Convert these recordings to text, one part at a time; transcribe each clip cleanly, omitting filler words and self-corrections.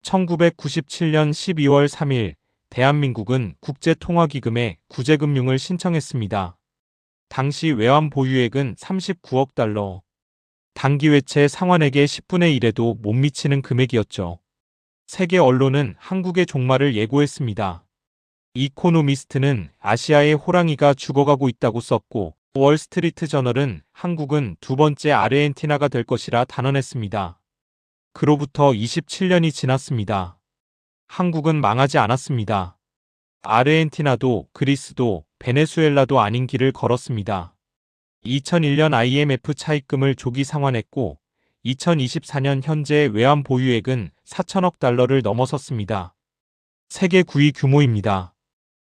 1997년 12월 3일 대한민국은 국제통화기금에 구제금융을 신청했습니다. 당시 외환 보유액은 39억 달러. 단기외채 상환액의 10분의 1에도 못 미치는 금액이었죠. 세계 언론은 한국의 종말을 예고했습니다. 이코노미스트는 아시아의 호랑이가 죽어가고 있다고 썼고, 월스트리트 저널은 한국은 두 번째 아르헨티나가 될 것이라 단언했습니다. 그로부터 27년이 지났습니다. 한국은 망하지 않았습니다. 아르헨티나도 그리스도 베네수엘라도 아닌 길을 걸었습니다. 2001년 IMF 차입금을 조기 상환했고 2024년 현재 외환 보유액은 4천억 달러를 넘어섰습니다. 세계 9위 규모입니다.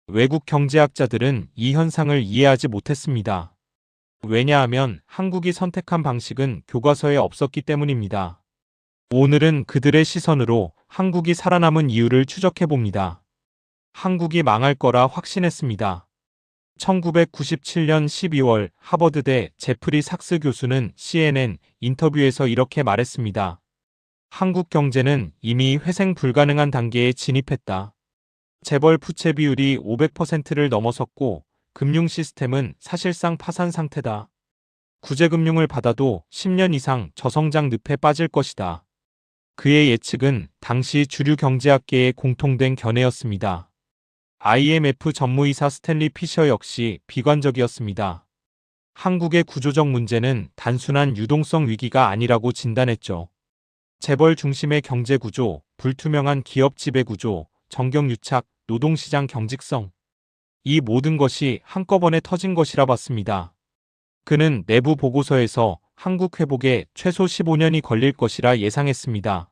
외국 경제학자들은 이 현상을 이해하지 못했습니다. 왜냐하면 한국이 선택한 방식은 교과서에 없었기 때문입니다. 오늘은 그들의 시선으로 한국이 살아남은 이유를 추적해봅니다. 한국이 망할 거라 확신했습니다. 1997년 12월 하버드대 제프리 삭스 교수는 CNN 인터뷰에서 이렇게 말했습니다. 한국 경제는 이미 회생 불가능한 단계에 진입했다. 재벌 부채 비율이 500%를 넘어섰고 금융 시스템은 사실상 파산 상태다. 구제금융을 받아도 10년 이상 저성장 늪에 빠질 것이다. 그의 예측은 당시 주류 경제학계의 공통된 견해였습니다. IMF 전무이사 스탠리 피셔 역시 비관적이었습니다. 한국의 구조적 문제는 단순한 유동성 위기가 아니라고 진단했죠. 재벌 중심의 경제 구조, 불투명한 기업 지배 구조, 정경유착, 노동시장 경직성. 이 모든 것이 한꺼번에 터진 것이라 봤습니다. 그는 내부 보고서에서 한국 회복에 최소 15년이 걸릴 것이라 예상했습니다.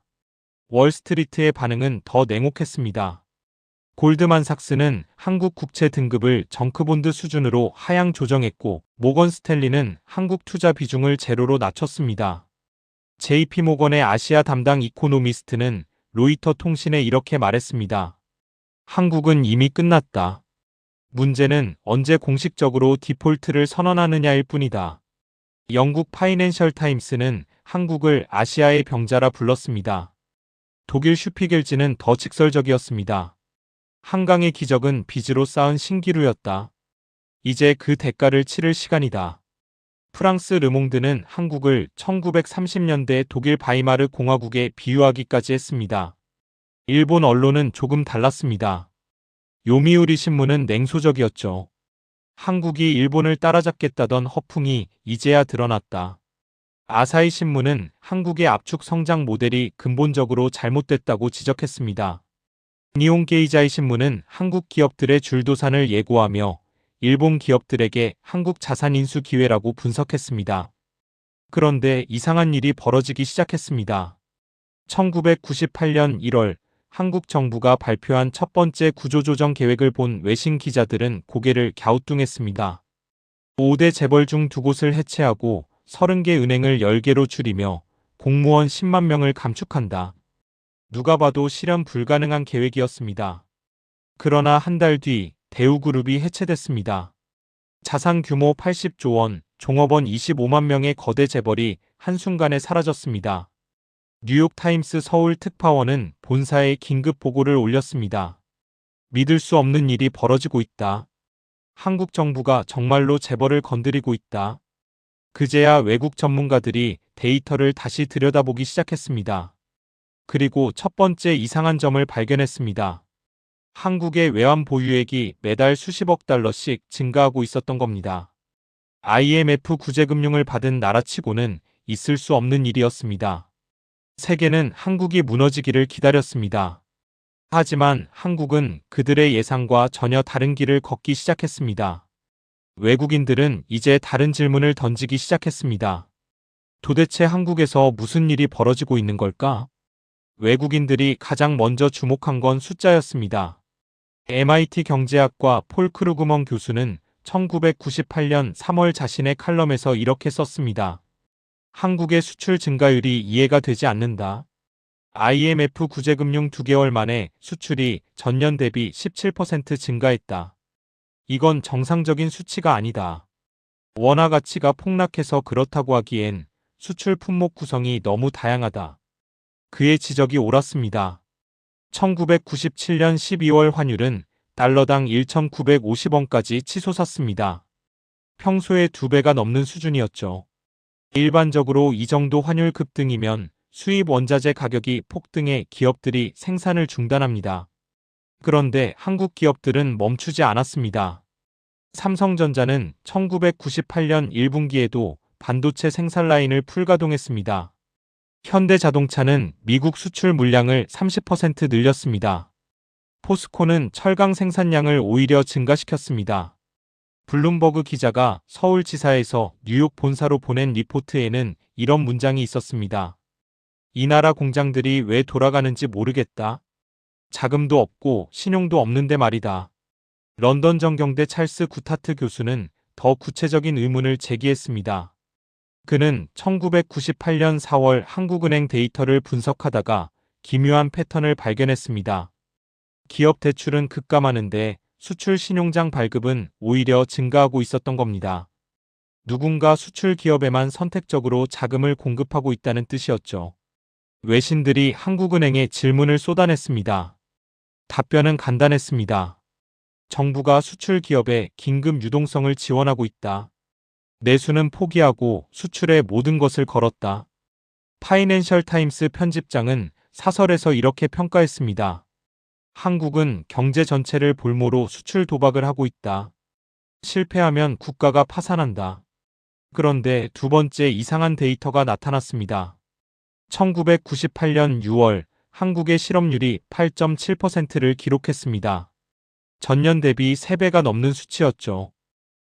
월스트리트의 반응은 더 냉혹했습니다. 골드만삭스는 한국 국채 등급을 정크본드 수준으로 하향 조정했고 모건 스탠리는 한국 투자 비중을 제로로 낮췄습니다. JP모건의 아시아 담당 이코노미스트는 로이터 통신에 이렇게 말했습니다. 한국은 이미 끝났다. 문제는 언제 공식적으로 디폴트를 선언하느냐일 뿐이다. 영국 파이낸셜 타임스는 한국을 아시아의 병자라 불렀습니다. 독일 슈피겔지는 더 직설적이었습니다. 한강의 기적은 빚으로 쌓은 신기루였다. 이제 그 대가를 치를 시간이다. 프랑스 르몽드는 한국을 1930년대 독일 바이마르 공화국에 비유하기까지 했습니다. 일본 언론은 조금 달랐습니다. 요미우리 신문은 냉소적이었죠. 한국이 일본을 따라잡겠다던 허풍이 이제야 드러났다. 아사히 신문은 한국의 압축 성장 모델이 근본적으로 잘못됐다고 지적했습니다. 니혼게이자이 신문은 한국 기업들의 줄도산을 예고하며 일본 기업들에게 한국 자산 인수 기회라고 분석했습니다. 그런데 이상한 일이 벌어지기 시작했습니다. 1998년 1월 한국 정부가 발표한 첫 번째 구조조정 계획을 본 외신 기자들은 고개를 갸우뚱했습니다. 5대 재벌 중 2곳을 해체하고 30개 은행을 10개로 줄이며 공무원 10만 명을 감축한다. 누가 봐도 실현 불가능한 계획이었습니다. 그러나 한 달 뒤 대우그룹이 해체됐습니다. 자산 규모 80조 원, 종업원 25만 명의 거대 재벌이 한순간에 사라졌습니다. 뉴욕타임스 서울 특파원은 본사에 긴급 보고를 올렸습니다. 믿을 수 없는 일이 벌어지고 있다. 한국 정부가 정말로 재벌을 건드리고 있다. 그제야 외국 전문가들이 데이터를 다시 들여다보기 시작했습니다. 그리고 첫 번째 이상한 점을 발견했습니다. 한국의 외환 보유액이 매달 수십억 달러씩 증가하고 있었던 겁니다. IMF 구제금융을 받은 나라치고는 있을 수 없는 일이었습니다. 세계는 한국이 무너지기를 기다렸습니다. 하지만 한국은 그들의 예상과 전혀 다른 길을 걷기 시작했습니다. 외국인들은 이제 다른 질문을 던지기 시작했습니다. 도대체 한국에서 무슨 일이 벌어지고 있는 걸까? 외국인들이 가장 먼저 주목한 건 숫자였습니다. MIT 경제학과 폴 크루그먼 교수는 1998년 3월 자신의 칼럼에서 이렇게 썼습니다. 한국의 수출 증가율이 이해가 되지 않는다. IMF 구제금융 2개월 만에 수출이 전년 대비 17% 증가했다. 이건 정상적인 수치가 아니다. 원화 가치가 폭락해서 그렇다고 하기엔 수출 품목 구성이 너무 다양하다. 그의 지적이 옳았습니다. 1997년 12월 환율은 달러당 1,950원까지 치솟았습니다. 평소의 2배가 넘는 수준이었죠. 일반적으로 이 정도 환율 급등이면 수입 원자재 가격이 폭등해 기업들이 생산을 중단합니다. 그런데 한국 기업들은 멈추지 않았습니다. 삼성전자는 1998년 1분기에도 반도체 생산 라인을 풀가동했습니다. 현대자동차는 미국 수출 물량을 30% 늘렸습니다. 포스코는 철강 생산량을 오히려 증가시켰습니다. 블룸버그 기자가 서울지사에서 뉴욕 본사로 보낸 리포트에는 이런 문장이 있었습니다. 이 나라 공장들이 왜 돌아가는지 모르겠다. 자금도 없고 신용도 없는데 말이다. 런던 정경대 찰스 구타트 교수는 더 구체적인 의문을 제기했습니다. 그는 1998년 4월 한국은행 데이터를 분석하다가 기묘한 패턴을 발견했습니다. 기업 대출은 급감하는데 수출 신용장 발급은 오히려 증가하고 있었던 겁니다. 누군가 수출 기업에만 선택적으로 자금을 공급하고 있다는 뜻이었죠. 외신들이 한국은행에 질문을 쏟아냈습니다. 답변은 간단했습니다. 정부가 수출 기업의 긴급 유동성을 지원하고 있다. 내수는 포기하고 수출에 모든 것을 걸었다. 파이낸셜 타임스 편집장은 사설에서 이렇게 평가했습니다. 한국은 경제 전체를 볼모로 수출 도박을 하고 있다. 실패하면 국가가 파산한다. 그런데 두 번째 이상한 데이터가 나타났습니다. 1998년 6월 한국의 실업률이 8.7%를 기록했습니다. 전년 대비 3배가 넘는 수치였죠.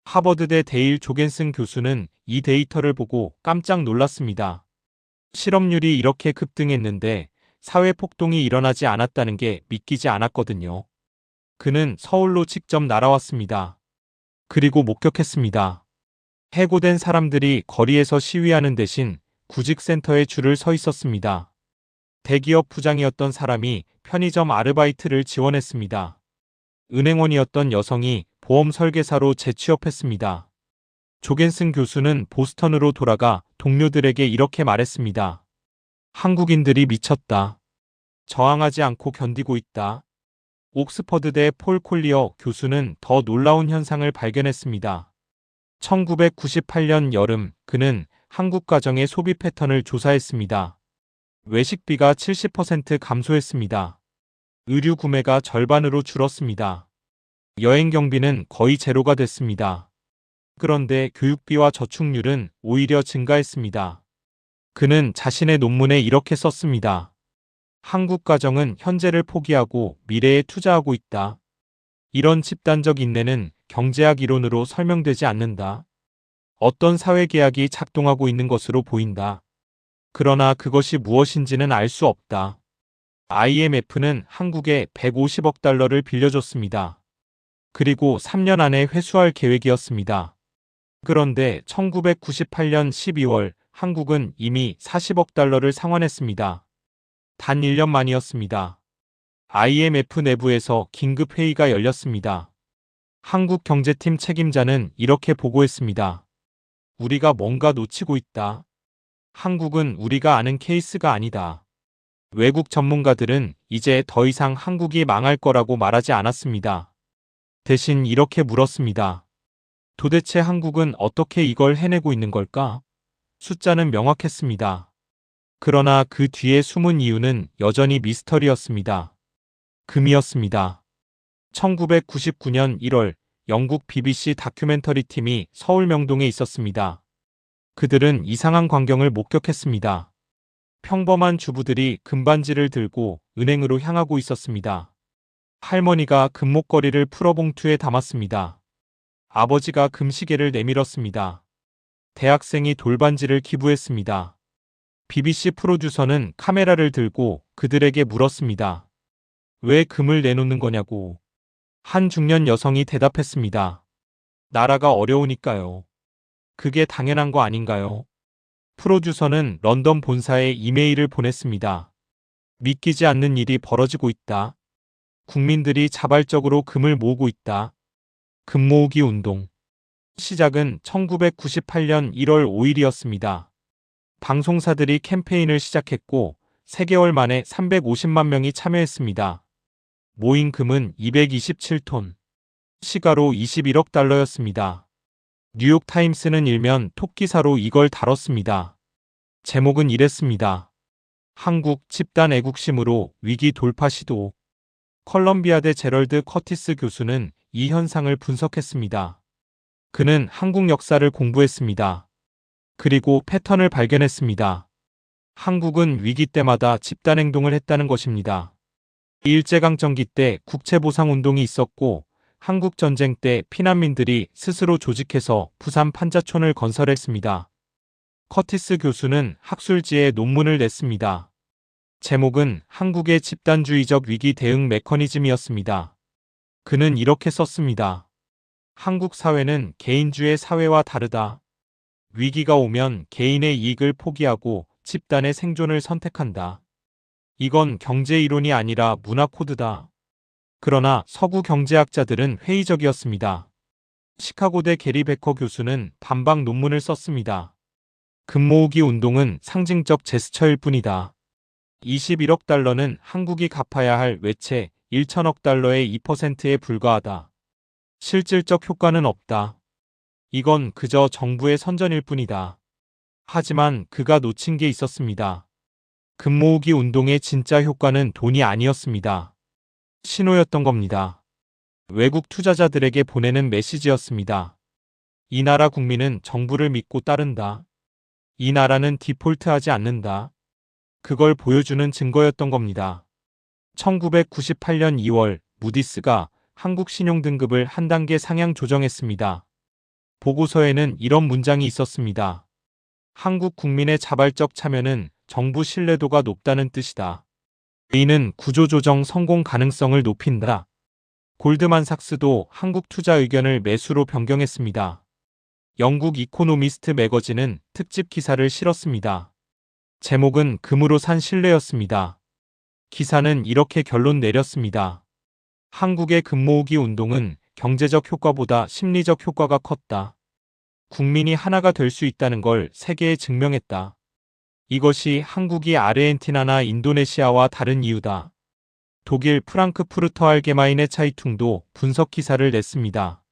하버드대 데일 조겐슨 교수는 이 데이터를 보고 깜짝 놀랐습니다. 실업률이 이렇게 급등했는데 사회 폭동이 일어나지 않았다는 게 믿기지 않았거든요. 그는 서울로 직접 날아왔습니다. 그리고 목격했습니다. 해고된 사람들이 거리에서 시위하는 대신 구직센터에 줄을 서 있었습니다. 대기업 부장이었던 사람이 편의점 아르바이트를 지원했습니다. 은행원이었던 여성이 보험 설계사로 재취업했습니다. 조겐슨 교수는 보스턴으로 돌아가 동료들에게 이렇게 말했습니다. 한국인들이 미쳤다. 저항하지 않고 견디고 있다. 옥스퍼드대 폴 콜리어 교수는 더 놀라운 현상을 발견했습니다. 1998년 여름 그는 한국 가정의 소비 패턴을 조사했습니다. 외식비가 70% 감소했습니다. 의류 구매가 절반으로 줄었습니다. 여행 경비는 거의 제로가 됐습니다. 그런데 교육비와 저축률은 오히려 증가했습니다. 그는 자신의 논문에 이렇게 썼습니다. 한국 가정은 현재를 포기하고 미래에 투자하고 있다. 이런 집단적 인내는 경제학 이론으로 설명되지 않는다. 어떤 사회계약이 작동하고 있는 것으로 보인다. 그러나 그것이 무엇인지는 알 수 없다. IMF는 한국에 150억 달러를 빌려줬습니다. 그리고 3년 안에 회수할 계획이었습니다. 그런데 1998년 12월 한국은 이미 40억 달러를 상환했습니다. 단 1년 만이었습니다. IMF 내부에서 긴급회의가 열렸습니다. 한국경제팀 책임자는 이렇게 보고했습니다. 우리가 뭔가 놓치고 있다. 한국은 우리가 아는 케이스가 아니다. 외국 전문가들은 이제 더 이상 한국이 망할 거라고 말하지 않았습니다. 대신 이렇게 물었습니다. 도대체 한국은 어떻게 이걸 해내고 있는 걸까? 숫자는 명확했습니다. 그러나 그 뒤에 숨은 이유는 여전히 미스터리였습니다. 금이었습니다. 1999년 1월 영국 BBC 다큐멘터리 팀이 서울 명동에 있었습니다. 그들은 이상한 광경을 목격했습니다. 평범한 주부들이 금반지를 들고 은행으로 향하고 있었습니다. 할머니가 금목걸이를 풀어봉투에 담았습니다. 아버지가 금시계를 내밀었습니다. 대학생이 돌반지를 기부했습니다. BBC 프로듀서는 카메라를 들고 그들에게 물었습니다. 왜 금을 내놓는 거냐고. 한 중년 여성이 대답했습니다. 나라가 어려우니까요. 그게 당연한 거 아닌가요? 프로듀서는 런던 본사에 이메일을 보냈습니다. 믿기지 않는 일이 벌어지고 있다. 국민들이 자발적으로 금을 모으고 있다. 금 모으기 운동. 시작은 1998년 1월 5일이었습니다. 방송사들이 캠페인을 시작했고 3개월 만에 350만 명이 참여했습니다. 모인 금은 227톤, 시가로 21억 달러였습니다. 뉴욕타임스는 일면 톱기사로 이걸 다뤘습니다. 제목은 이랬습니다. 한국 집단 애국심으로 위기 돌파 시도. 컬럼비아대 제럴드 커티스 교수는 이 현상을 분석했습니다. 그는 한국 역사를 공부했습니다. 그리고 패턴을 발견했습니다. 한국은 위기 때마다 집단 행동을 했다는 것입니다. 일제강점기 때 국채보상운동이 있었고 한국전쟁 때 피난민들이 스스로 조직해서 부산 판자촌을 건설했습니다. 커티스 교수는 학술지에 논문을 냈습니다. 제목은 한국의 집단주의적 위기 대응 메커니즘이었습니다. 그는 이렇게 썼습니다. 한국 사회는 개인주의 사회와 다르다. 위기가 오면 개인의 이익을 포기하고 집단의 생존을 선택한다. 이건 경제 이론이 아니라 문화 코드다. 그러나 서구 경제학자들은 회의적이었습니다. 시카고대 게리 베커 교수는 반박 논문을 썼습니다. 금 모으기 운동은 상징적 제스처일 뿐이다. 21억 달러는 한국이 갚아야 할 외채 1천억 달러의 2%에 불과하다. 실질적 효과는 없다. 이건 그저 정부의 선전일 뿐이다. 하지만 그가 놓친 게 있었습니다. 금 모으기 운동의 진짜 효과는 돈이 아니었습니다. 신호였던 겁니다. 외국 투자자들에게 보내는 메시지였습니다. 이 나라 국민은 정부를 믿고 따른다. 이 나라는 디폴트하지 않는다. 그걸 보여주는 증거였던 겁니다. 1998년 2월 무디스가 한국 신용등급을 한 단계 상향 조정했습니다. 보고서에는 이런 문장이 있었습니다. 한국 국민의 자발적 참여는 정부 신뢰도가 높다는 뜻이다. 이는 구조조정 성공 가능성을 높인다. 골드만삭스도 한국 투자 의견을 매수로 변경했습니다. 영국 이코노미스트 매거진은 특집 기사를 실었습니다. 제목은 금으로 산 신뢰였습니다. 기사는 이렇게 결론 내렸습니다. 한국의 금 모으기 운동은 경제적 효과보다 심리적 효과가 컸다. 국민이 하나가 될 수 있다는 걸 세계에 증명했다. 이것이 한국이 아르헨티나나 인도네시아와 다른 이유다. 독일 프랑크푸르터 알게마인의 차이퉁도 분석 기사를 냈습니다.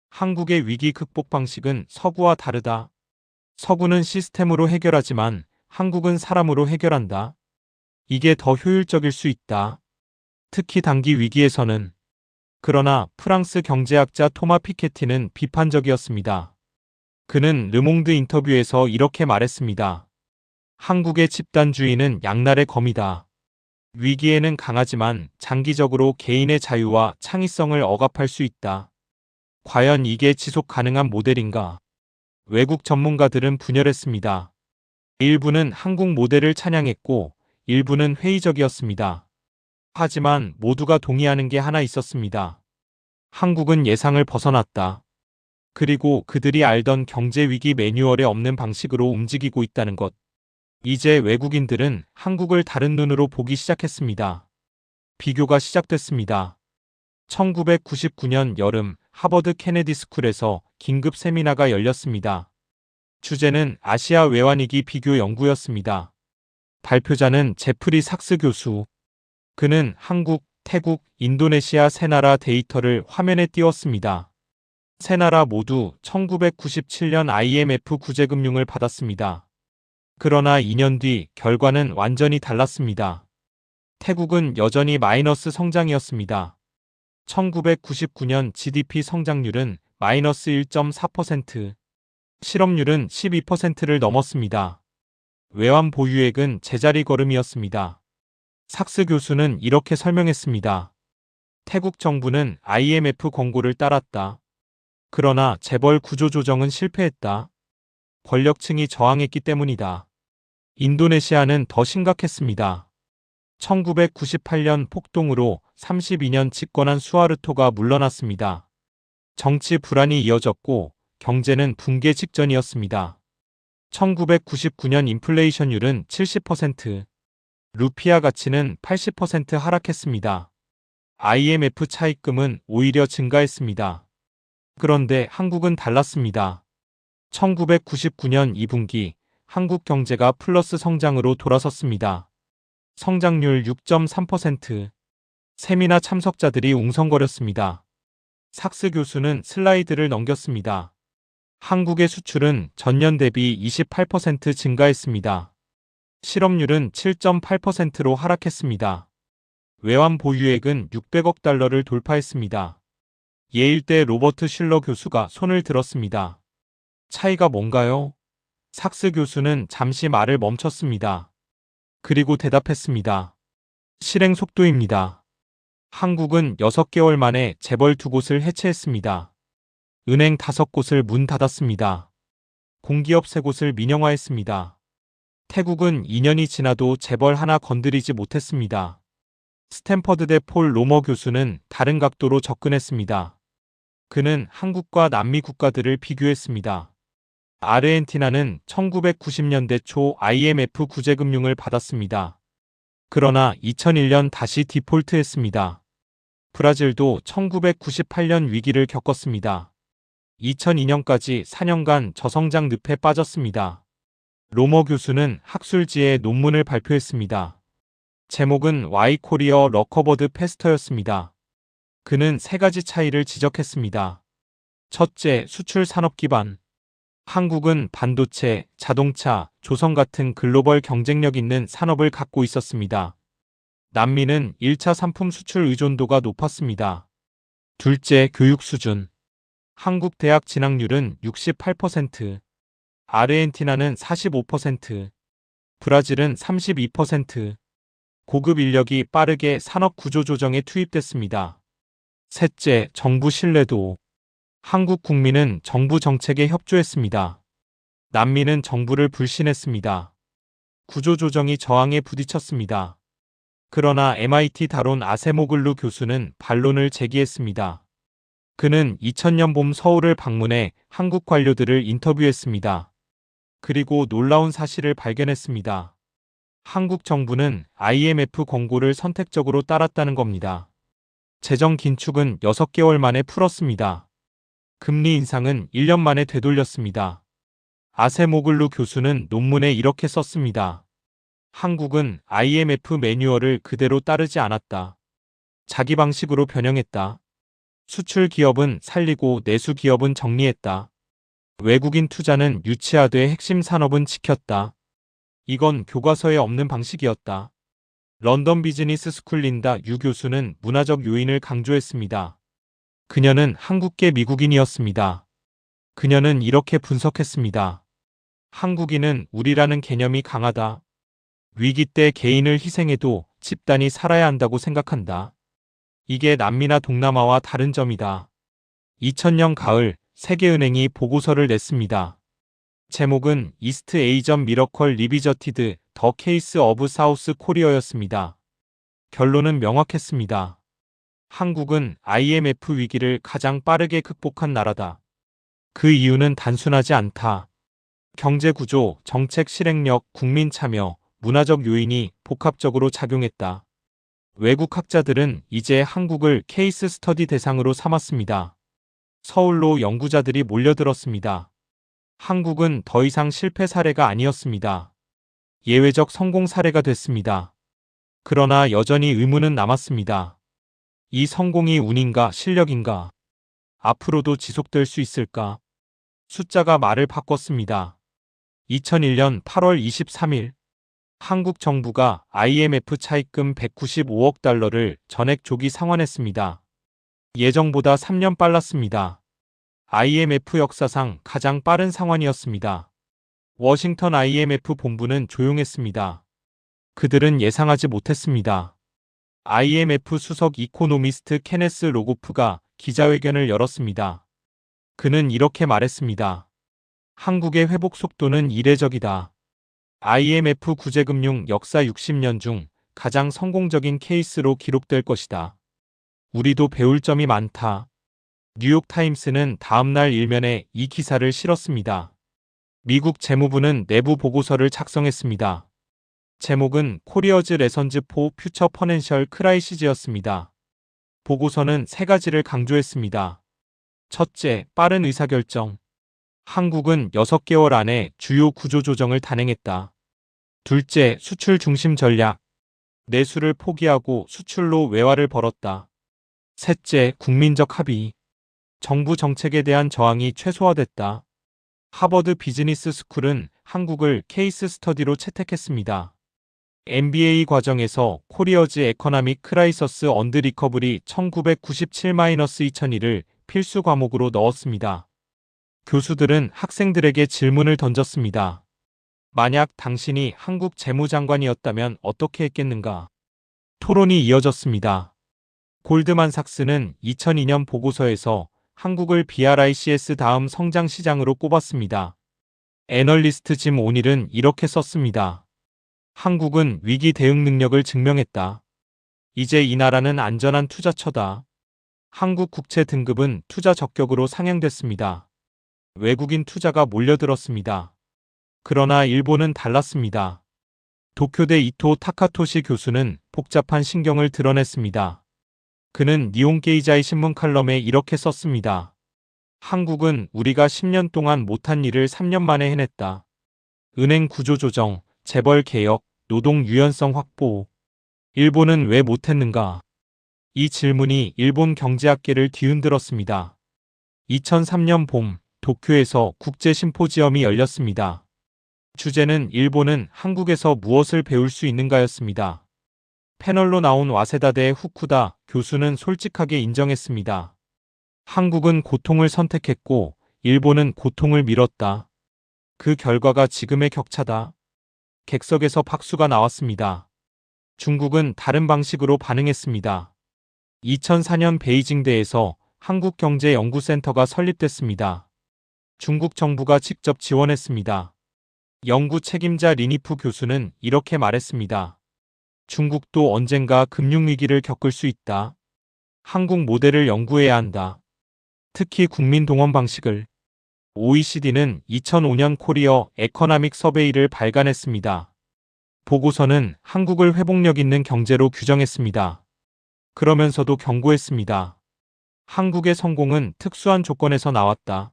한국의 위기 극복 방식은 서구와 다르다. 서구는 시스템으로 해결하지만 한국은 사람으로 해결한다. 이게 더 효율적일 수 있다. 특히 단기 위기에서는. 그러나 프랑스 경제학자 토마 피케티는 비판적이었습니다. 그는 르몽드 인터뷰에서 이렇게 말했습니다. 한국의 집단주의는 양날의 검이다. 위기에는 강하지만 장기적으로 개인의 자유와 창의성을 억압할 수 있다. 과연 이게 지속 가능한 모델인가? 외국 전문가들은 분열했습니다. 일부는 한국 모델을 찬양했고 일부는 회의적이었습니다. 하지만 모두가 동의하는 게 하나 있었습니다. 한국은 예상을 벗어났다. 그리고 그들이 알던 경제위기 매뉴얼에 없는 방식으로 움직이고 있다는 것. 이제 외국인들은 한국을 다른 눈으로 보기 시작했습니다. 비교가 시작됐습니다. 1999년 여름 하버드 케네디 스쿨에서 긴급 세미나가 열렸습니다. 주제는 아시아 외환위기 비교 연구였습니다. 발표자는 제프리 삭스 교수. 그는 한국, 태국, 인도네시아 세 나라 데이터를 화면에 띄웠습니다. 세 나라 모두 1997년 IMF 구제금융을 받았습니다. 그러나 2년 뒤 결과는 완전히 달랐습니다. 태국은 여전히 마이너스 성장이었습니다. 1999년 GDP 성장률은 마이너스 1.4%, 실업률은 12%를 넘었습니다. 외환 보유액은 제자리 걸음이었습니다. 삭스 교수는 이렇게 설명했습니다. 태국 정부는 IMF 권고를 따랐다. 그러나 재벌 구조조정은 실패했다. 권력층이 저항했기 때문이다. 인도네시아는 더 심각했습니다. 1998년 폭동으로 32년 집권한 수하르토가 물러났습니다. 정치 불안이 이어졌고 경제는 붕괴 직전이었습니다. 1999년 인플레이션율은 70%, 루피아 가치는 80% 하락했습니다. IMF 차입금은 오히려 증가했습니다. 그런데 한국은 달랐습니다. 1999년 2분기 한국 경제가 플러스 성장으로 돌아섰습니다. 성장률 6.3%. 세미나 참석자들이 웅성거렸습니다. 삭스 교수는 슬라이드를 넘겼습니다. 한국의 수출은 전년 대비 28% 증가했습니다. 실업률은 7.8%로 하락했습니다. 외환 보유액은 600억 달러를 돌파했습니다. 예일대 로버트 슐러 교수가 손을 들었습니다. 차이가 뭔가요? 삭스 교수는 잠시 말을 멈췄습니다. 그리고 대답했습니다. 실행 속도입니다. 한국은 6개월 만에 재벌 2곳을 해체했습니다. 은행 5곳을 문 닫았습니다. 공기업 3곳을 민영화했습니다. 태국은 2년이 지나도 재벌 하나 건드리지 못했습니다. 스탠퍼드대 폴 로머 교수는 다른 각도로 접근했습니다. 그는 한국과 남미 국가들을 비교했습니다. 아르헨티나는 1990년대 초 IMF 구제금융을 받았습니다. 그러나 2001년 다시 디폴트했습니다. 브라질도 1998년 위기를 겪었습니다. 2002년까지 4년간 저성장 늪에 빠졌습니다. 로머 교수는 학술지에 논문을 발표했습니다. 제목은 Why Korea Recovered Faster였습니다. 그는 3가지 차이를 지적했습니다. 첫째, 수출 산업 기반. 한국은 반도체, 자동차, 조선 같은 글로벌 경쟁력 있는 산업을 갖고 있었습니다. 남미는 1차 상품 수출 의존도가 높았습니다. 둘째, 교육 수준. 한국 대학 진학률은 68%, 아르헨티나는 45%, 브라질은 32%. 고급 인력이 빠르게 산업 구조 조정에 투입됐습니다. 셋째, 정부 신뢰도. 한국 국민은 정부 정책에 협조했습니다. 남미는 정부를 불신했습니다. 구조조정이 저항에 부딪혔습니다. 그러나 MIT 다론 아세모글루 교수는 반론을 제기했습니다. 그는 2000년 봄 서울을 방문해 한국 관료들을 인터뷰했습니다. 그리고 놀라운 사실을 발견했습니다. 한국 정부는 IMF 권고를 선택적으로 따랐다는 겁니다. 재정 긴축은 6개월 만에 풀었습니다. 금리 인상은 1년 만에 되돌렸습니다. 아세모글루 교수는 논문에 이렇게 썼습니다. 한국은 IMF 매뉴얼을 그대로 따르지 않았다. 자기 방식으로 변형했다. 수출 기업은 살리고 내수 기업은 정리했다. 외국인 투자는 유치하되 핵심 산업은 지켰다. 이건 교과서에 없는 방식이었다. 런던 비즈니스 스쿨 린다 유 교수는 문화적 요인을 강조했습니다. 그녀는 한국계 미국인이었습니다. 그녀는 이렇게 분석했습니다. 한국인은 우리라는 개념이 강하다. 위기 때 개인을 희생해도 집단이 살아야 한다고 생각한다. 이게 남미나 동남아와 다른 점이다. 2000년 가을 세계은행이 보고서를 냈습니다. 제목은 이스트 에이전 미러컬 리비저티드 더 케이스 오브 사우스 코리어였습니다. 결론은 명확했습니다. 한국은 IMF 위기를 가장 빠르게 극복한 나라다. 그 이유는 단순하지 않다. 경제 구조, 정책 실행력, 국민 참여, 문화적 요인이 복합적으로 작용했다. 외국 학자들은 이제 한국을 케이스 스터디 대상으로 삼았습니다. 서울로 연구자들이 몰려들었습니다. 한국은 더 이상 실패 사례가 아니었습니다. 예외적 성공 사례가 됐습니다. 그러나 여전히 의문은 남았습니다. 이 성공이 운인가 실력인가? 앞으로도 지속될 수 있을까? 숫자가 말을 바꿨습니다. 2001년 8월 23일 한국 정부가 IMF 차입금 195억 달러를 전액 조기 상환했습니다. 예정보다 3년 빨랐습니다. IMF 역사상 가장 빠른 상환이었습니다. 워싱턴 IMF 본부는 조용했습니다. 그들은 예상하지 못했습니다. IMF 수석 이코노미스트 케네스 로고프가 기자회견을 열었습니다. 그는 이렇게 말했습니다. 한국의 회복 속도는 이례적이다. IMF 구제금융 역사 60년 중 가장 성공적인 케이스로 기록될 것이다. 우리도 배울 점이 많다. 뉴욕타임스는 다음날 일면에 이 기사를 실었습니다. 미국 재무부는 내부 보고서를 작성했습니다. 제목은 코리어즈 레선즈 포 퓨처 퍼넨셜 크라이시즈였습니다. 보고서는 3가지를 강조했습니다. 첫째, 빠른 의사결정. 한국은 6개월 안에 주요 구조조정을 단행했다. 둘째, 수출 중심 전략. 내수를 포기하고 수출로 외화를 벌었다. 셋째, 국민적 합의. 정부 정책에 대한 저항이 최소화됐다. 하버드 비즈니스 스쿨은 한국을 케이스 스터디로 채택했습니다. MBA 과정에서 코리어즈 에커나믹 크라이서스 언드 리커브리 1997-2001을 필수 과목으로 넣었습니다. 교수들은 학생들에게 질문을 던졌습니다. 만약 당신이 한국 재무장관이었다면 어떻게 했겠는가? 토론이 이어졌습니다. 골드만삭스는 2002년 보고서에서 한국을 BRICS 다음 성장 시장으로 꼽았습니다. 애널리스트 짐 오닐은 이렇게 썼습니다. 한국은 위기 대응 능력을 증명했다. 이제 이 나라는 안전한 투자처다. 한국 국채 등급은 투자 적격으로 상향됐습니다. 외국인 투자가 몰려들었습니다. 그러나 일본은 달랐습니다. 도쿄대 이토 타카토시 교수는 복잡한 신경을 드러냈습니다. 그는 니혼게이자이 신문 칼럼에 이렇게 썼습니다. 한국은 우리가 10년 동안 못한 일을 3년 만에 해냈다. 은행 구조 조정, 재벌 개혁, 노동 유연성 확보. 일본은 왜 못했는가? 이 질문이 일본 경제학계를 뒤흔들었습니다. 2003년 봄, 도쿄에서 국제 심포지엄이 열렸습니다. 주제는 일본은 한국에서 무엇을 배울 수 있는가였습니다. 패널로 나온 와세다대 후쿠다 교수는 솔직하게 인정했습니다. 한국은 고통을 선택했고 일본은 고통을 미뤘다. 그 결과가 지금의 격차다. 객석에서 박수가 나왔습니다. 중국은 다른 방식으로 반응했습니다. 2004년 베이징대에서 한국경제연구센터가 설립됐습니다. 중국 정부가 직접 지원했습니다. 연구 책임자 리니프 교수는 이렇게 말했습니다. 중국도 언젠가 금융위기를 겪을 수 있다. 한국 모델을 연구해야 한다. 특히 국민동원 방식을. OECD는 2005년 코리어 에커나믹 서베이를 발간했습니다. 보고서는 한국을 회복력 있는 경제로 규정했습니다. 그러면서도 경고했습니다. 한국의 성공은 특수한 조건에서 나왔다.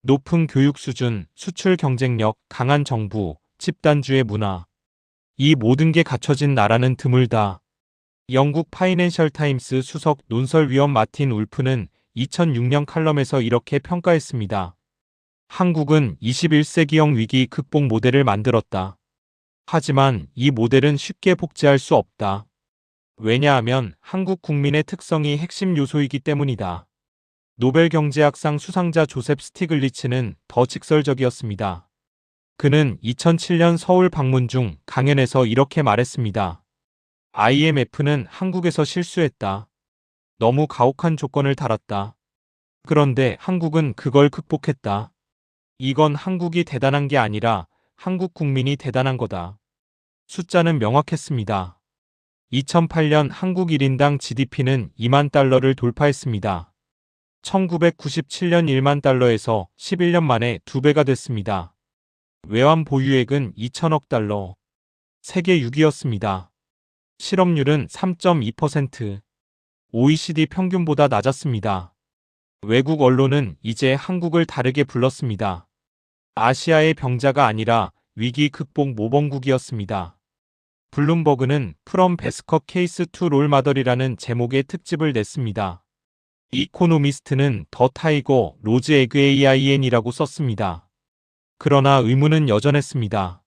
높은 교육 수준, 수출 경쟁력, 강한 정부, 집단주의 문화. 이 모든 게 갖춰진 나라는 드물다. 영국 파이낸셜 타임스 수석 논설위원 마틴 울프는 2006년 칼럼에서 이렇게 평가했습니다. 한국은 21세기형 위기 극복 모델을 만들었다. 하지만 이 모델은 쉽게 복제할 수 없다. 왜냐하면 한국 국민의 특성이 핵심 요소이기 때문이다. 노벨 경제학상 수상자 조셉 스티글리츠는 더 직설적이었습니다. 그는 2007년 서울 방문 중 강연에서 이렇게 말했습니다. IMF는 한국에서 실수했다. 너무 가혹한 조건을 달았다. 그런데 한국은 그걸 극복했다. 이건 한국이 대단한 게 아니라 한국 국민이 대단한 거다. 숫자는 명확했습니다. 2008년 한국 1인당 GDP는 2만 달러를 돌파했습니다. 1997년 1만 달러에서 11년 만에 2배가 됐습니다. 외환 보유액은 2천억 달러. 세계 6위였습니다. 실업률은 3.2%. OECD 평균보다 낮았습니다. 외국 언론은 이제 한국을 다르게 불렀습니다. 아시아의 병자가 아니라 위기 극복 모범국이었습니다. 블룸버그는 프롬 베스컷 케이스 투 롤마더이라는 제목의 특집을 냈습니다. 이코노미스트는 더 타이거 로즈 에그 AIN이라고 썼습니다. 그러나 의문은 여전했습니다.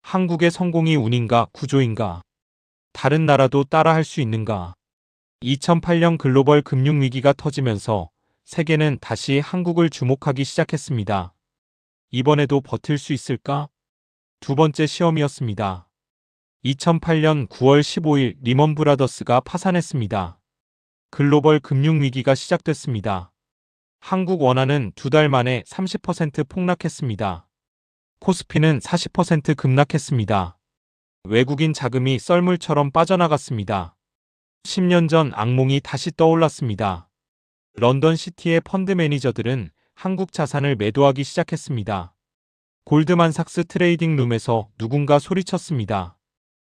한국의 성공이 운인가 구조인가? 다른 나라도 따라할 수 있는가? 2008년 글로벌 금융위기가 터지면서 세계는 다시 한국을 주목하기 시작했습니다. 이번에도 버틸 수 있을까? 두 번째 시험이었습니다. 2008년 9월 15일 리먼 브라더스가 파산했습니다. 글로벌 금융위기가 시작됐습니다. 한국 원화는 2달 만에 30% 폭락했습니다. 코스피는 40% 급락했습니다. 외국인 자금이 썰물처럼 빠져나갔습니다. 10년 전 악몽이 다시 떠올랐습니다. 런던 시티의 펀드 매니저들은 한국 자산을 매도하기 시작했습니다. 골드만삭스 트레이딩 룸에서 누군가 소리쳤습니다.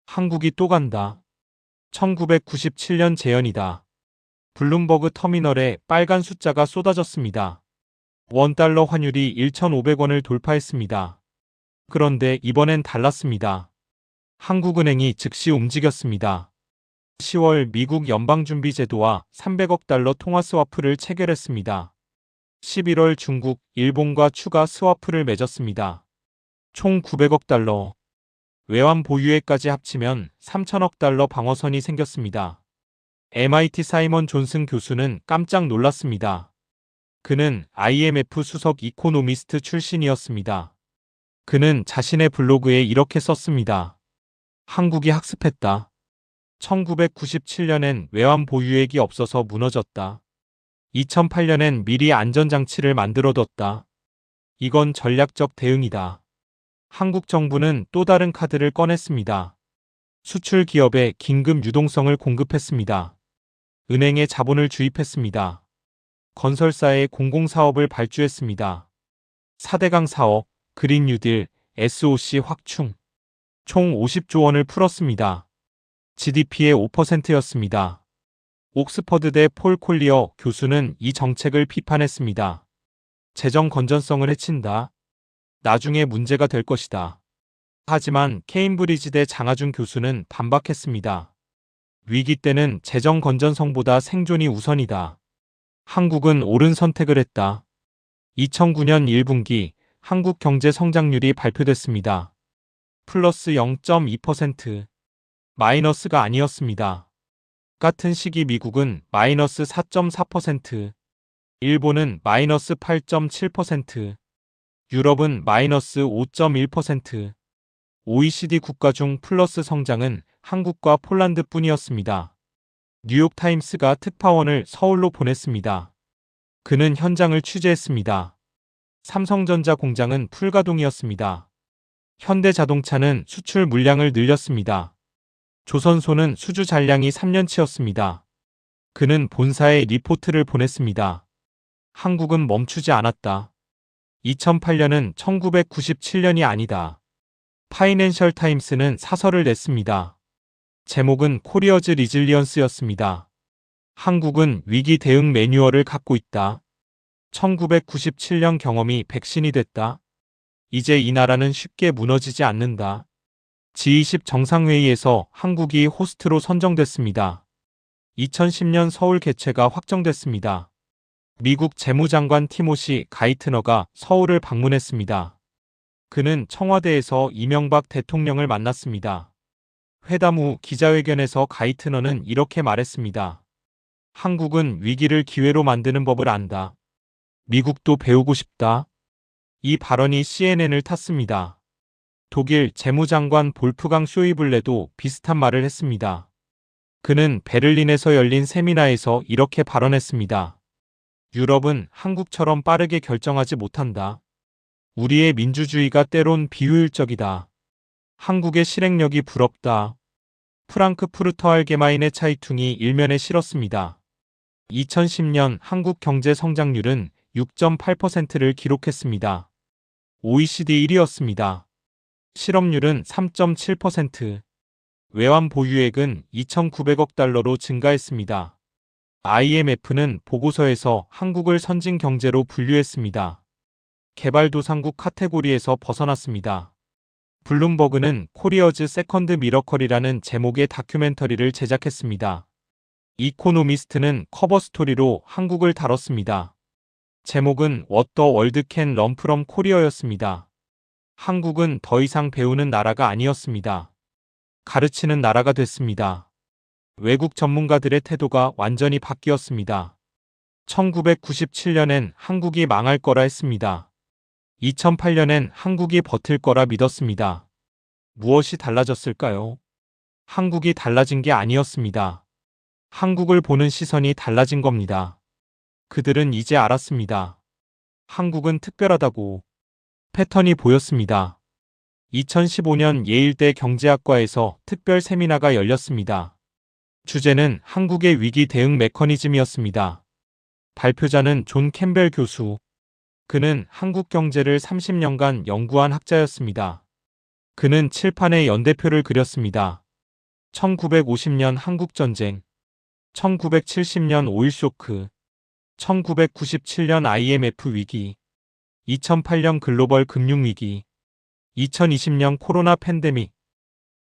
한국이 또 간다. 1997년 재현이다. 블룸버그 터미널에 빨간 숫자가 쏟아졌습니다. 원달러 환율이 1,500원을 돌파했습니다. 그런데 이번엔 달랐습니다. 한국은행이 즉시 움직였습니다. 10월 미국 연방준비제도와 300억 달러 통화 스와프를 체결했습니다. 11월 중국, 일본과 추가 스와프를 맺었습니다. 총 900억 달러. 외환 보유액까지 합치면 3천억 달러 방어선이 생겼습니다. MIT 사이먼 존슨 교수는 깜짝 놀랐습니다. 그는 IMF 수석 이코노미스트 출신이었습니다. 그는 자신의 블로그에 이렇게 썼습니다. 한국이 학습했다. 1997년엔 외환 보유액이 없어서 무너졌다. 2008년엔 미리 안전장치를 만들어뒀다. 이건 전략적 대응이다. 한국 정부는 또 다른 카드를 꺼냈습니다. 수출 기업에 긴급 유동성을 공급했습니다. 은행에 자본을 주입했습니다. 건설사에 공공사업을 발주했습니다. 4대강 사업, 그린 뉴딜, SOC 확충. 총 50조 원을 풀었습니다. GDP의 5%였습니다. 옥스퍼드대 폴 콜리어 교수는 이 정책을 비판했습니다. 재정 건전성을 해친다. 나중에 문제가 될 것이다. 하지만 케임브리지대 장하준 교수는 반박했습니다. 위기 때는 재정 건전성보다 생존이 우선이다. 한국은 옳은 선택을 했다. 2009년 1분기 한국 경제 성장률이 발표됐습니다. 플러스 0.2%. 마이너스가 아니었습니다. 같은 시기 미국은 마이너스 4.4%, 일본은 마이너스 8.7%, 유럽은 마이너스 5.1%, OECD 국가 중 플러스 성장은 한국과 폴란드뿐이었습니다. 뉴욕타임스가 특파원을 서울로 보냈습니다. 그는 현장을 취재했습니다. 삼성전자 공장은 풀가동이었습니다. 현대자동차는 수출 물량을 늘렸습니다. 조선소는 수주 잔량이 3년치였습니다. 그는 본사에 리포트를 보냈습니다. 한국은 멈추지 않았다. 2008년은 1997년이 아니다. 파이낸셜 타임스는 사설을 냈습니다. 제목은 코리어즈 리질리언스였습니다. 한국은 위기 대응 매뉴얼을 갖고 있다. 1997년 경험이 백신이 됐다. 이제 이 나라는 쉽게 무너지지 않는다. G20 정상회의에서 한국이 호스트로 선정됐습니다. 2010년 서울 개최가 확정됐습니다. 미국 재무장관 티모시 가이트너가 서울을 방문했습니다. 그는 청와대에서 이명박 대통령을 만났습니다. 회담 후 기자회견에서 가이트너는 이렇게 말했습니다. 한국은 위기를 기회로 만드는 법을 안다. 미국도 배우고 싶다. 이 발언이 CNN을 탔습니다. 독일 재무장관 볼프강 쇼이블레도 비슷한 말을 했습니다. 그는 베를린에서 열린 세미나에서 이렇게 발언했습니다. 유럽은 한국처럼 빠르게 결정하지 못한다. 우리의 민주주의가 때론 비효율적이다. 한국의 실행력이 부럽다. 프랑크푸르터 알게마인의 차이퉁이 일면에 실었습니다. 2010년 한국 경제 성장률은 6.8%를 기록했습니다. OECD 1위였습니다. 실업률은 3.7%. 외환 보유액은 2,900억 달러로 증가했습니다. IMF는 보고서에서 한국을 선진 경제로 분류했습니다. 개발도상국 카테고리에서 벗어났습니다. 블룸버그는 코리어즈 세컨드 미러컬이라는 제목의 다큐멘터리를 제작했습니다. 이코노미스트는 커버 스토리로 한국을 다뤘습니다. 제목은 What the World Can Learn from Korea였습니다. 한국은 더 이상 배우는 나라가 아니었습니다. 가르치는 나라가 됐습니다. 외국 전문가들의 태도가 완전히 바뀌었습니다. 1997년엔 한국이 망할 거라 했습니다. 2008년엔 한국이 버틸 거라 믿었습니다. 무엇이 달라졌을까요? 한국이 달라진 게 아니었습니다. 한국을 보는 시선이 달라진 겁니다. 그들은 이제 알았습니다. 한국은 특별하다고. 패턴이 보였습니다. 2015년 예일대 경제학과에서 특별 세미나가 열렸습니다. 주제는 한국의 위기 대응 메커니즘이었습니다. 발표자는 존 캠벨 교수. 그는 한국 경제를 30년간 연구한 학자였습니다. 그는 칠판에 연대표를 그렸습니다. 1950년 한국전쟁, 1970년 오일 쇼크, 1997년 IMF 위기, 2008년 글로벌 금융위기, 2020년 코로나 팬데믹.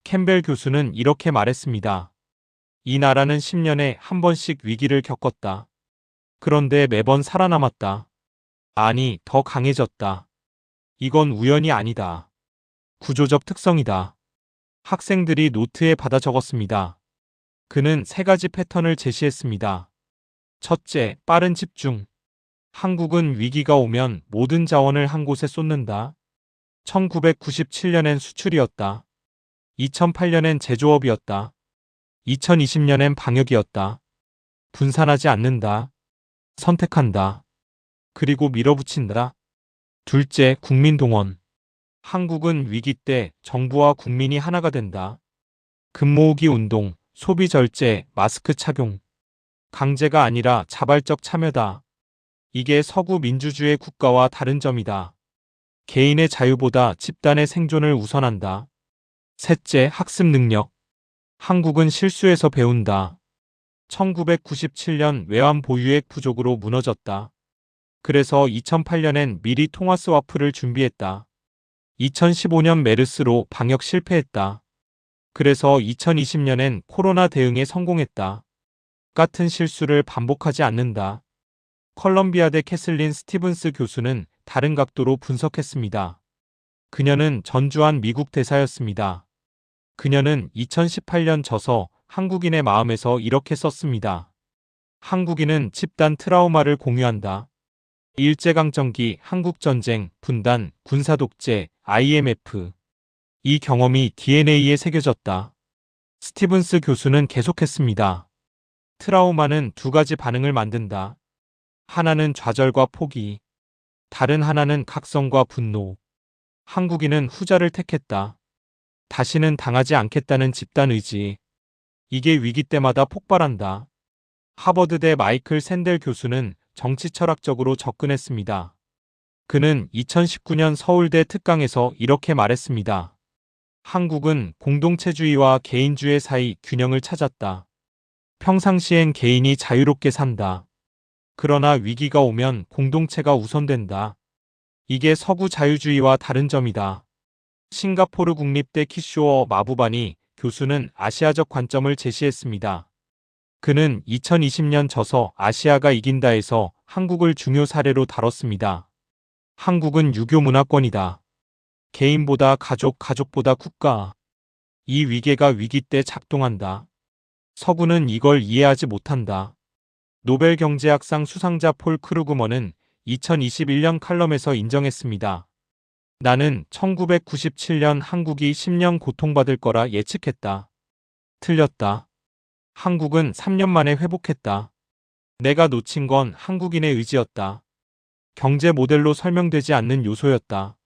캠벨 교수는 이렇게 말했습니다. 이 나라는 10년에 한 번씩 위기를 겪었다. 그런데 매번 살아남았다. 아니, 더 강해졌다. 이건 우연이 아니다. 구조적 특성이다. 학생들이 노트에 받아 적었습니다. 그는 세 가지 패턴을 제시했습니다. 첫째, 빠른 집중. 한국은 위기가 오면 모든 자원을 한 곳에 쏟는다. 1997년엔 수출이었다. 2008년엔 제조업이었다. 2020년엔 방역이었다. 분산하지 않는다. 선택한다. 그리고 밀어붙인다. 둘째, 국민 동원. 한국은 위기 때 정부와 국민이 하나가 된다. 금 모으기 운동, 소비 절제, 마스크 착용. 강제가 아니라 자발적 참여다. 이게 서구 민주주의 국가와 다른 점이다. 개인의 자유보다 집단의 생존을 우선한다. 셋째, 학습 능력. 한국은 실수에서 배운다. 1997년 외환 보유액 부족으로 무너졌다. 그래서 2008년엔 미리 통화 스와프를 준비했다. 2015년 메르스로 방역 실패했다. 그래서 2020년엔 코로나 대응에 성공했다. 같은 실수를 반복하지 않는다. 컬럼비아대 캐슬린 스티븐스 교수는 다른 각도로 분석했습니다. 그녀는 전주한 미국 대사였습니다. 그녀는 2018년 저서 한국인의 마음에서 이렇게 썼습니다. 한국인은 집단 트라우마를 공유한다. 일제강점기, 한국전쟁, 분단, 군사독재, IMF. 이 경험이 DNA에 새겨졌다. 스티븐스 교수는 계속했습니다. 트라우마는 두 가지 반응을 만든다. 하나는 좌절과 포기, 다른 하나는 각성과 분노. 한국인은 후자를 택했다. 다시는 당하지 않겠다는 집단 의지. 이게 위기 때마다 폭발한다. 하버드대 마이클 샌델 교수는 정치 철학적으로 접근했습니다. 그는 2019년 서울대 특강에서 이렇게 말했습니다. 한국은 공동체주의와 개인주의 사이 균형을 찾았다. 평상시엔 개인이 자유롭게 산다. 그러나 위기가 오면 공동체가 우선된다. 이게 서구 자유주의와 다른 점이다. 싱가포르 국립대 키쇼어 마부바니 교수는 아시아적 관점을 제시했습니다. 그는 2020년 저서 아시아가 이긴다에서 한국을 중요 사례로 다뤘습니다. 한국은 유교 문화권이다. 개인보다 가족, 가족보다 국가. 이 위계가 위기 때 작동한다. 서구는 이걸 이해하지 못한다. 노벨 경제학상 수상자 폴 크루그먼은 2021년 칼럼에서 인정했습니다. 나는 1997년 한국이 10년 고통받을 거라 예측했다. 틀렸다. 한국은 3년 만에 회복했다. 내가 놓친 건 한국인의 의지였다. 경제 모델로 설명되지 않는 요소였다.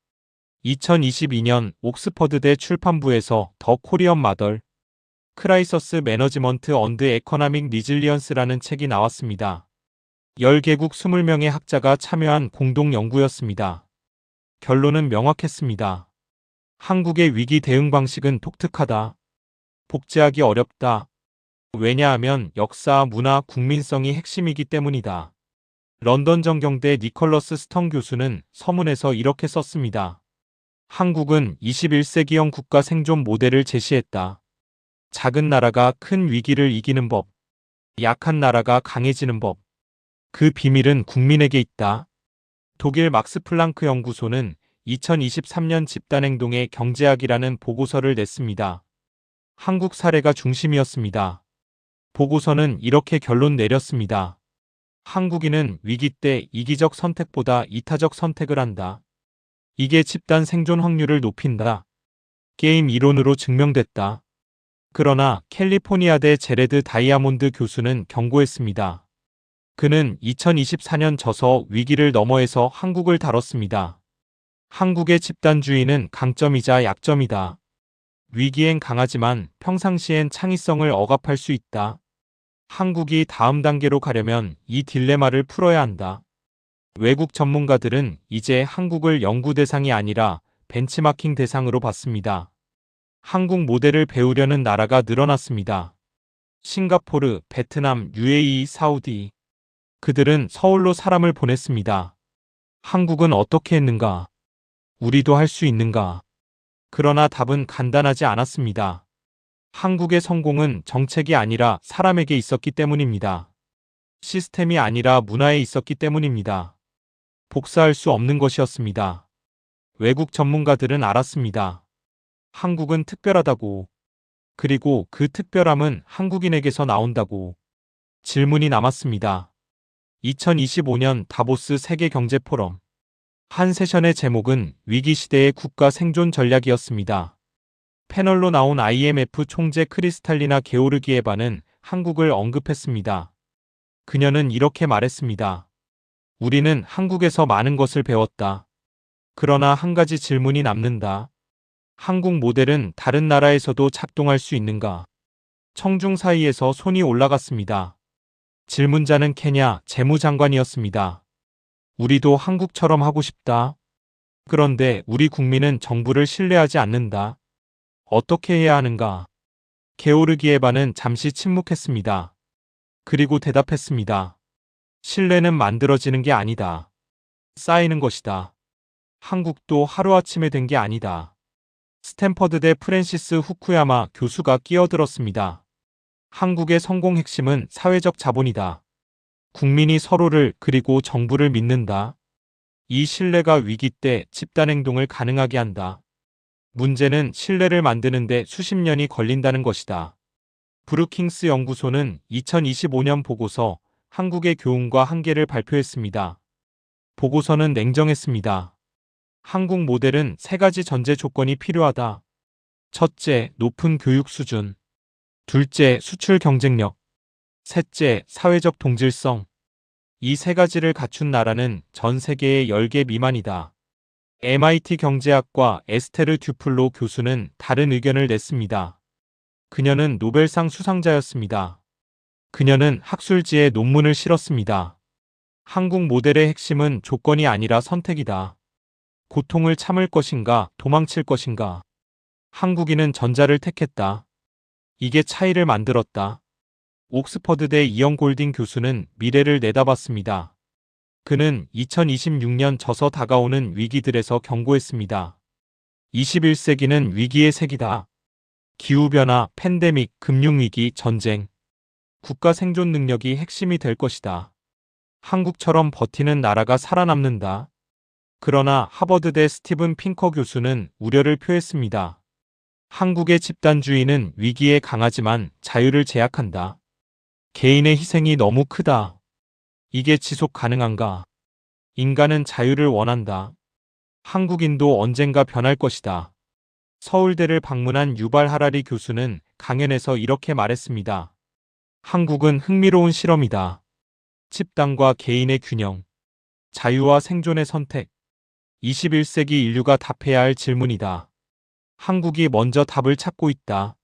2022년 옥스퍼드대 출판부에서 더 코리언 마덜 크라이서스 매너지먼트 언드 에코나믹 리질리언스라는 책이 나왔습니다. 10개국 20명의 학자가 참여한 공동 연구였습니다. 결론은 명확했습니다. 한국의 위기 대응 방식은 독특하다. 복제하기 어렵다. 왜냐하면 역사, 문화, 국민성이 핵심이기 때문이다. 런던 정경대 니컬러스 스턴 교수는 서문에서 이렇게 썼습니다. 한국은 21세기형 국가 생존 모델을 제시했다. 작은 나라가 큰 위기를 이기는 법, 약한 나라가 강해지는 법. 그 비밀은 국민에게 있다. 독일 막스 플랑크 연구소는 2023년 집단행동의 경제학이라는 보고서를 냈습니다. 한국 사례가 중심이었습니다. 보고서는 이렇게 결론 내렸습니다. 한국인은 위기 때 이기적 선택보다 이타적 선택을 한다. 이게 집단 생존 확률을 높인다. 게임 이론으로 증명됐다. 그러나 캘리포니아대 제레드 다이아몬드 교수는 경고했습니다. 그는 2024년 저서 위기를 너머에서 한국을 다뤘습니다. 한국의 집단주의는 강점이자 약점이다. 위기엔 강하지만 평상시엔 창의성을 억압할 수 있다. 한국이 다음 단계로 가려면 이 딜레마를 풀어야 한다. 외국 전문가들은 이제 한국을 연구 대상이 아니라 벤치마킹 대상으로 봤습니다. 한국 모델을 배우려는 나라가 늘어났습니다. 싱가포르, 베트남, UAE, 사우디. 그들은 서울로 사람을 보냈습니다. 한국은 어떻게 했는가? 우리도 할 수 있는가? 그러나 답은 간단하지 않았습니다. 한국의 성공은 정책이 아니라 사람에게 있었기 때문입니다. 시스템이 아니라 문화에 있었기 때문입니다. 복사할 수 없는 것이었습니다. 외국 전문가들은 알았습니다. 한국은 특별하다고. 그리고 그 특별함은 한국인에게서 나온다고. 질문이 남았습니다. 2025년 다보스 세계경제포럼. 한 세션의 제목은 위기시대의 국가 생존 전략이었습니다. 패널로 나온 IMF 총재 크리스탈리나 게오르기에바는 한국을 언급했습니다. 그녀는 이렇게 말했습니다. 우리는 한국에서 많은 것을 배웠다. 그러나 한 가지 질문이 남는다. 한국 모델은 다른 나라에서도 작동할 수 있는가? 청중 사이에서 손이 올라갔습니다. 질문자는 케냐 재무장관이었습니다. 우리도 한국처럼 하고 싶다. 그런데 우리 국민은 정부를 신뢰하지 않는다. 어떻게 해야 하는가? 게오르기에바는 잠시 침묵했습니다. 그리고 대답했습니다. 신뢰는 만들어지는 게 아니다. 쌓이는 것이다. 한국도 하루아침에 된 게 아니다. 스탠퍼드대 프랜시스 후쿠야마 교수가 끼어들었습니다. 한국의 성공 핵심은 사회적 자본이다. 국민이 서로를 그리고 정부를 믿는다. 이 신뢰가 위기 때 집단 행동을 가능하게 한다. 문제는 신뢰를 만드는데 수십 년이 걸린다는 것이다. 브루킹스 연구소는 2025년 보고서 한국의 교훈과 한계를 발표했습니다. 보고서는 냉정했습니다. 한국 모델은 세 가지 전제 조건이 필요하다. 첫째, 높은 교육 수준. 둘째, 수출 경쟁력. 셋째, 사회적 동질성. 이 세 가지를 갖춘 나라는 전 세계의 10개 미만이다. MIT 경제학과 에스테르 듀플로 교수는 다른 의견을 냈습니다. 그녀는 노벨상 수상자였습니다. 그녀는 학술지에 논문을 실었습니다. 한국 모델의 핵심은 조건이 아니라 선택이다. 고통을 참을 것인가, 도망칠 것인가. 한국인은 전자를 택했다. 이게 차이를 만들었다. 옥스퍼드대 이영 골딩 교수는 미래를 내다봤습니다. 그는 2026년 저서 다가오는 위기들에서 경고했습니다. 21세기는 위기의 세기다. 기후변화, 팬데믹, 금융위기, 전쟁. 국가 생존 능력이 핵심이 될 것이다. 한국처럼 버티는 나라가 살아남는다. 그러나 하버드대 스티븐 핑커 교수는 우려를 표했습니다. 한국의 집단주의는 위기에 강하지만 자유를 제약한다. 개인의 희생이 너무 크다. 이게 지속 가능한가? 인간은 자유를 원한다. 한국인도 언젠가 변할 것이다. 서울대를 방문한 유발 하라리 교수는 강연에서 이렇게 말했습니다. 한국은 흥미로운 실험이다. 집단과 개인의 균형, 자유와 생존의 선택. 21세기 인류가 답해야 할 질문이다. 한국이 먼저 답을 찾고 있다.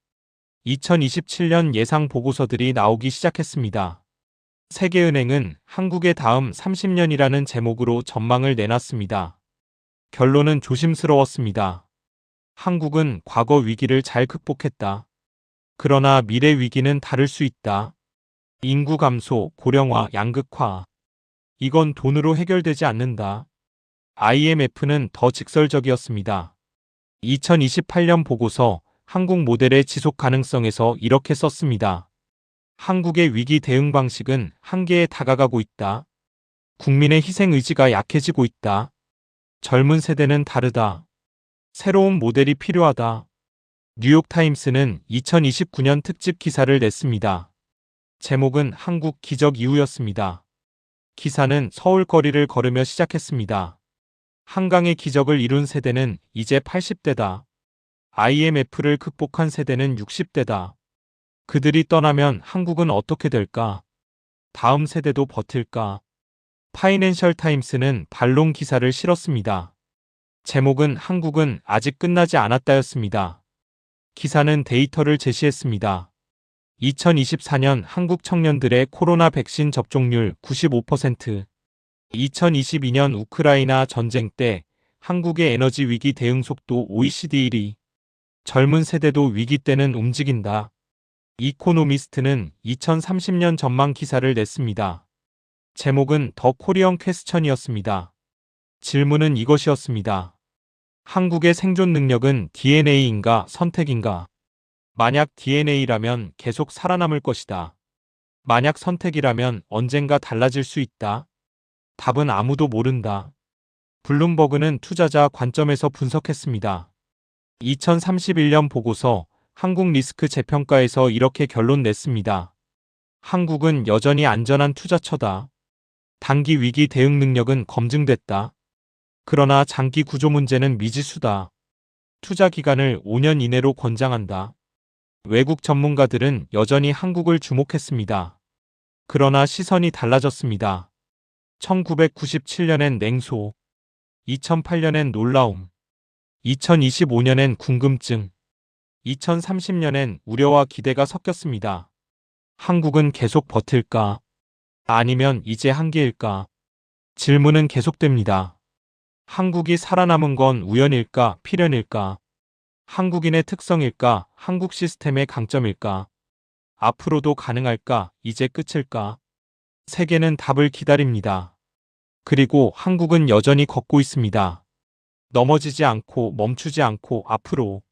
2027년 예상 보고서들이 나오기 시작했습니다. 세계은행은 한국의 다음 30년이라는 제목으로 전망을 내놨습니다. 결론은 조심스러웠습니다. 한국은 과거 위기를 잘 극복했다. 그러나 미래 위기는 다를 수 있다. 인구 감소, 고령화, 양극화. 이건 돈으로 해결되지 않는다. IMF는 더 직설적이었습니다. 2028년 보고서 한국 모델의 지속 가능성에서 이렇게 썼습니다. 한국의 위기 대응 방식은 한계에 다가가고 있다. 국민의 희생 의지가 약해지고 있다. 젊은 세대는 다르다. 새로운 모델이 필요하다. 뉴욕타임스는 2029년 특집 기사를 냈습니다. 제목은 한국 기적 이후였습니다. 기사는 서울 거리를 걸으며 시작했습니다. 한강의 기적을 이룬 세대는 이제 80대다. IMF를 극복한 세대는 60대다. 그들이 떠나면 한국은 어떻게 될까? 다음 세대도 버틸까? 파이낸셜 타임스는 반론 기사를 실었습니다. 제목은 한국은 아직 끝나지 않았다였습니다. 기사는 데이터를 제시했습니다. 2024년 한국 청년들의 코로나 백신 접종률 95%, 2022년 우크라이나 전쟁 때 한국의 에너지 위기 대응 속도 OECD 1위, 젊은 세대도 위기 때는 움직인다. 이코노미스트는 2030년 전망 기사를 냈습니다. 제목은 더 코리언 퀘스천이었습니다. 질문은 이것이었습니다. 한국의 생존 능력은 DNA인가 선택인가? 만약 DNA라면 계속 살아남을 것이다. 만약 선택이라면 언젠가 달라질 수 있다. 답은 아무도 모른다. 블룸버그는 투자자 관점에서 분석했습니다. 2031년 보고서 한국 리스크 재평가에서 이렇게 결론 냈습니다. 한국은 여전히 안전한 투자처다. 단기 위기 대응 능력은 검증됐다. 그러나 장기 구조 문제는 미지수다. 투자 기간을 5년 이내로 권장한다. 외국 전문가들은 여전히 한국을 주목했습니다. 그러나 시선이 달라졌습니다. 1997년엔 냉소, 2008년엔 놀라움, 2025년엔 궁금증, 2030년엔 우려와 기대가 섞였습니다. 한국은 계속 버틸까? 아니면 이제 한계일까? 질문은 계속됩니다. 한국이 살아남은 건 우연일까, 필연일까? 한국인의 특성일까, 한국 시스템의 강점일까? 앞으로도 가능할까, 이제 끝일까? 세계는 답을 기다립니다. 그리고 한국은 여전히 걷고 있습니다. 넘어지지 않고 멈추지 않고 앞으로.